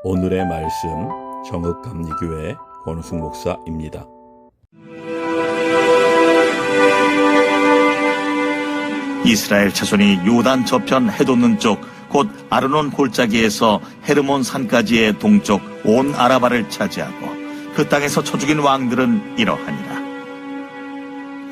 오늘의 말씀 정읍감리교회 권우숙 목사입니다. 이스라엘 자손이 요단 저편 해돋는 쪽 곧 아르논 골짜기에서 헤르몬 산까지의 동쪽 온 아라바를 차지하고 그 땅에서 쳐 죽인 왕들은 이러하니라.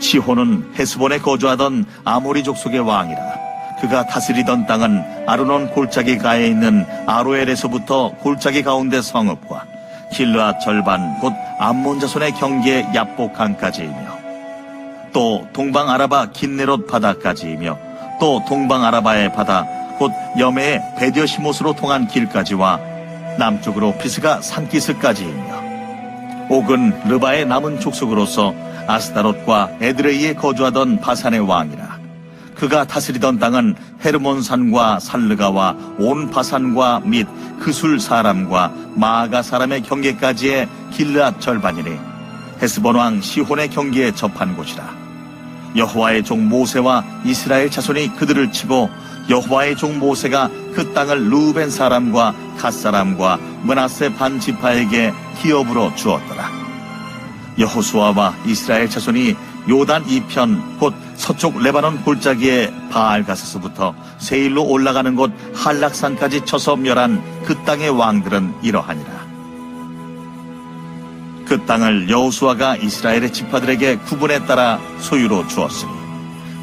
시혼은 헤스본에 거주하던 아모리 족속의 왕이라. 그가 다스리던 땅은 아르논 골짜기 가에 있는 아로엘에서부터 골짜기 가운데 성읍과 길르앗 절반 곧 암몬 자손의 경계 야복강까지이며 또 동방 아라바 긴네롯 바다까지이며 또 동방 아라바의 바다 곧 여메의 베드여시못으로 통한 길까지와 남쪽으로 피스가 산기스까지이며 옥은 르바의 남은 족속으로서 아스다롯과 에드레이에 거주하던 바산의 왕이라. 그가 다스리던 땅은 헤르몬산과 살르가와 온 바산과 및 그술 사람과 마아가 사람의 경계까지의 길르앗 절반이니 헤스본 왕 시혼의 경계에 접한 곳이라. 여호와의 종 모세와 이스라엘 자손이 그들을 치고 여호와의 종 모세가 그 땅을 르우벤 사람과 갓 사람과 므낫세 반 지파에게 기업으로 주었더라. 여호수아와 이스라엘 자손이 요단 이편 곧 서쪽 레바논 골짜기의 바알가스서부터 세일로 올라가는 곳 한락산까지 쳐서 멸한 그 땅의 왕들은 이러하니라. 그 땅을 여호수아가 이스라엘의 지파들에게 구분에 따라 소유로 주었으니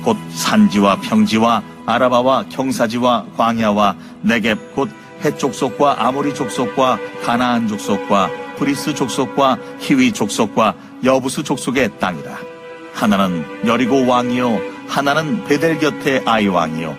곧 산지와 평지와 아라바와 경사지와 광야와 네겝 곧 헷 족속과 아모리 족속과 가나안 족속과 브리스 족속과 히위 족속과 여부스 족속의 땅이라. 하나는 여리고 왕이요 하나는 베델 곁의 아이 왕이요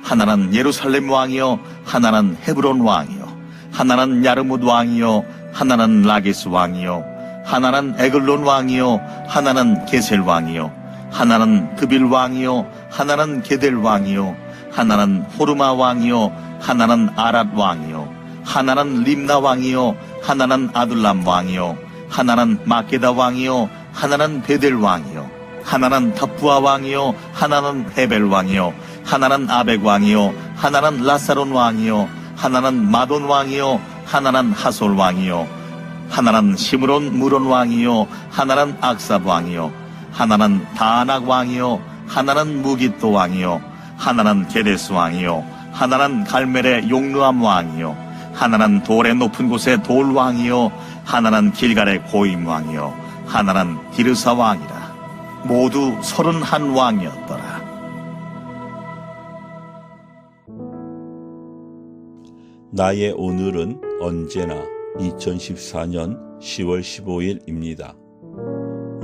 하나는 예루살렘 왕이요 하나는 헤브론 왕이요 하나는 야르뭇 왕이요 하나는 라기스 왕이요 하나는 에글론 왕이요 하나는 게셀 왕이요 하나는 드빌 왕이요 하나는 게델 왕이요 하나는 호르마 왕이요 하나는 아랏 왕이요 하나는 림나 왕이요 하나는 아둘람 왕이요 하나는 마게다 왕이요 하나는 베델 왕이요 하나는 타푸아 왕이요 하나는 헤벨 왕이요 하나는 아벡 왕이요 하나는 라사론 왕이요 하나는 마돈 왕이요 하나는 하솔 왕이요 하나는 시므론 무론 왕이요 하나는 악삽 왕이요 하나는 다아낙 왕이요 하나는 무깃도 왕이요 하나는 게데스 왕이요 하나는 갈멜의 용르암 왕이요 하나는 돌의 높은 곳의 돌 왕이요 하나는 길갈의 고임 왕이요 하나는 디르사 왕이라. 모두 31 왕이었더라. 나의 오늘은 언제나 2014년 10월 15일입니다.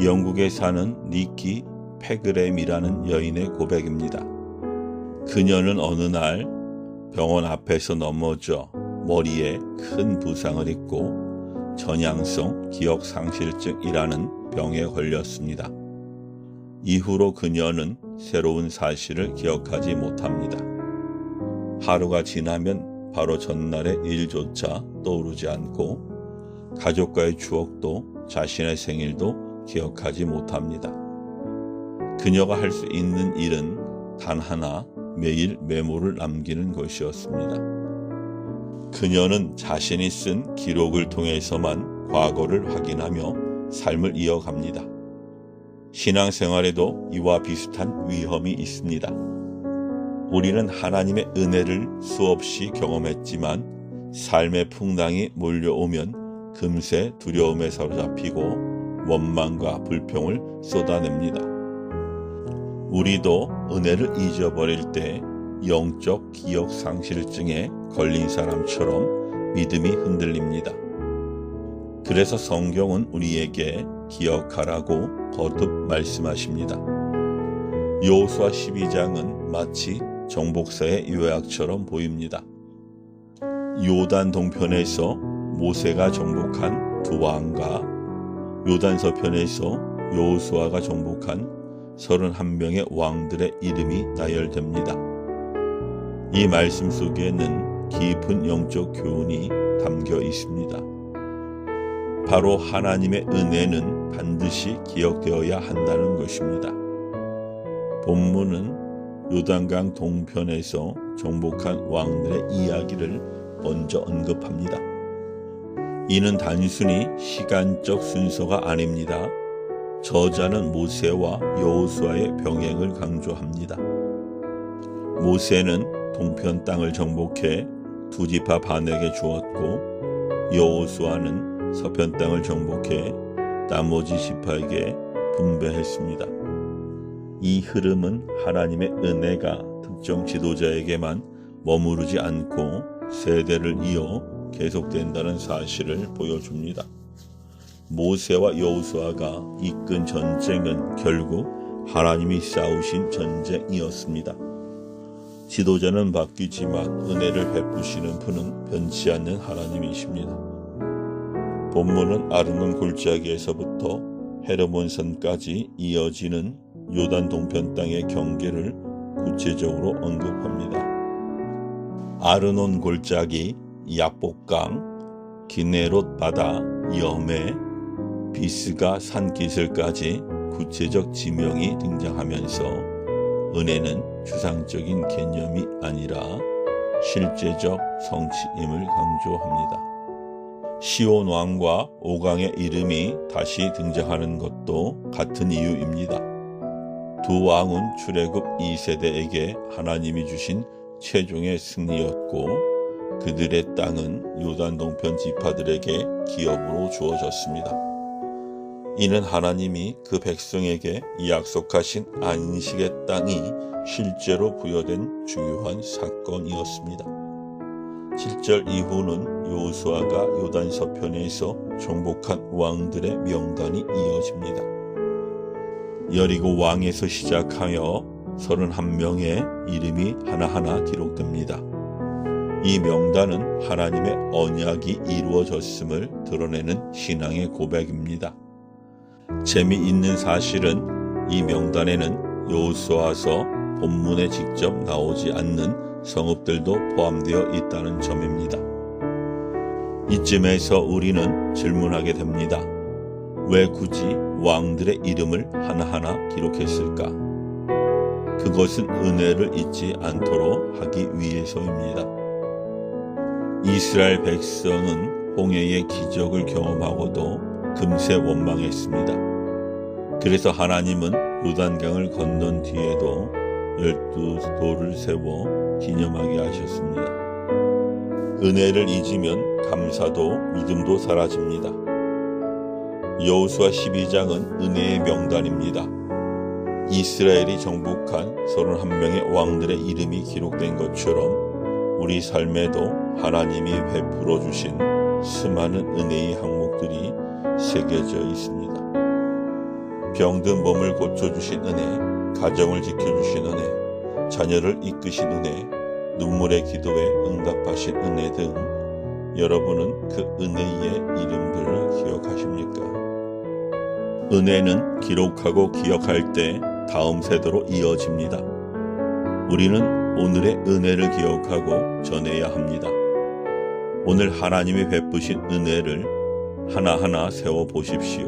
영국에 사는 니키 페그램이라는 여인의 고백입니다. 그녀는 어느 날 병원 앞에서 넘어져 머리에 큰 부상을 입고 전향성 기억상실증이라는 병에 걸렸습니다. 이후로 그녀는 새로운 사실을 기억하지 못합니다. 하루가 지나면 바로 전날의 일조차 떠오르지 않고 가족과의 추억도 자신의 생일도 기억하지 못합니다. 그녀가 할 수 있는 일은 단 하나, 매일 메모를 남기는 것이었습니다. 그녀는 자신이 쓴 기록을 통해서만 과거를 확인하며 삶을 이어갑니다. 신앙생활에도 이와 비슷한 위험이 있습니다. 우리는 하나님의 은혜를 수없이 경험했지만 삶의 풍랑이 몰려오면 금세 두려움에 사로잡히고 원망과 불평을 쏟아냅니다. 우리도 은혜를 잊어버릴 때 영적 기억상실증에 걸린 사람처럼 믿음이 흔들립니다. 그래서 성경은 우리에게 기억하라고 거듭 말씀하십니다. 여호수아 12장은 마치 정복사의 요약처럼 보입니다. 요단 동편에서 모세가 정복한 두 왕과 요단 서편에서 여호수아가 정복한 31명의 왕들의 이름이 나열됩니다. 이 말씀 속에는 깊은 영적 교훈이 담겨 있습니다. 바로 하나님의 은혜는 반드시 기억되어야 한다는 것입니다. 본문은 요단강 동편에서 정복한 왕들의 이야기를 먼저 언급합니다. 이는 단순히 시간적 순서가 아닙니다. 저자는 모세와 여호수아의 병행을 강조합니다. 모세는 동편 땅을 정복해 두 지파 반에게 주었고, 여호수아는 서편 땅을 정복해 나머지 지파에게 분배했습니다. 이 흐름은 하나님의 은혜가 특정 지도자에게만 머무르지 않고 세대를 이어 계속된다는 사실을 보여줍니다. 모세와 여호수아가 이끈 전쟁은 결국 하나님이 싸우신 전쟁이었습니다. 지도자는 바뀌지만 은혜를 베푸시는 분은 변치 않는 하나님이십니다. 본문은 아르논 골짜기에서부터 헤르몬산까지 이어지는 요단 동편 땅의 경계를 구체적으로 언급합니다. 아르논 골짜기, 야복강, 기네롯 바다, 여메, 비스가 산기슭까지 구체적 지명이 등장하면서 은혜는 추상적인 개념이 아니라 실제적 성취임을 강조합니다. 시온 왕과 오강의 이름이 다시 등장하는 것도 같은 이유입니다. 두 왕은 출애굽 2세대에게 하나님이 주신 최종의 승리였고, 그들의 땅은 요단 동편 지파들에게 기업으로 주어졌습니다. 이는 하나님이 그 백성에게 약속하신 안식의 땅이 실제로 부여된 중요한 사건이었습니다. 7절 이후는 여호수아가 요단 서편에서 정복한 왕들의 명단이 이어집니다. 여리고 왕에서 시작하여 31명의 이름이 하나하나 기록됩니다. 이 명단은 하나님의 언약이 이루어졌음을 드러내는 신앙의 고백입니다. 재미있는 사실은 이 명단에는 여호수아서 본문에 직접 나오지 않는 성읍들도 포함되어 있다는 점입니다. 이쯤에서 우리는 질문하게 됩니다. 왜 굳이 왕들의 이름을 하나하나 기록했을까? 그것은 은혜를 잊지 않도록 하기 위해서입니다. 이스라엘 백성은 홍해의 기적을 경험하고도 금세 원망했습니다. 그래서 하나님은 요단강을 건넌 뒤에도 12돌을 세워 기념하게 하셨습니다. 은혜를 잊으면 감사도 믿음도 사라집니다. 여호수아 12장은 은혜의 명단입니다. 이스라엘이 정복한 31명의 왕들의 이름이 기록된 것처럼 우리 삶에도 하나님이 베풀어 주신 수많은 은혜의 항목들이 새겨져 있습니다. 병든 몸을 고쳐주신 은혜, 가정을 지켜주신 은혜, 자녀를 이끄신 은혜, 눈물의 기도에 응답하신 은혜 등 여러분은 그 은혜의 이름들을 기억하십니까? 은혜는 기록하고 기억할 때 다음 세대로 이어집니다. 우리는 오늘의 은혜를 기억하고 전해야 합니다. 오늘 하나님이 베푸신 은혜를 하나하나 세워보십시오.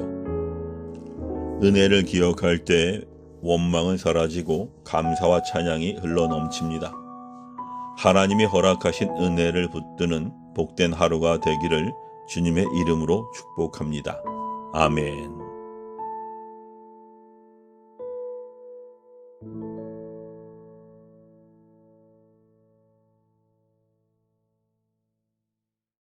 은혜를 기억할 때 원망은 사라지고 감사와 찬양이 흘러넘칩니다. 하나님이 허락하신 은혜를 붙드는 복된 하루가 되기를 주님의 이름으로 축복합니다. 아멘.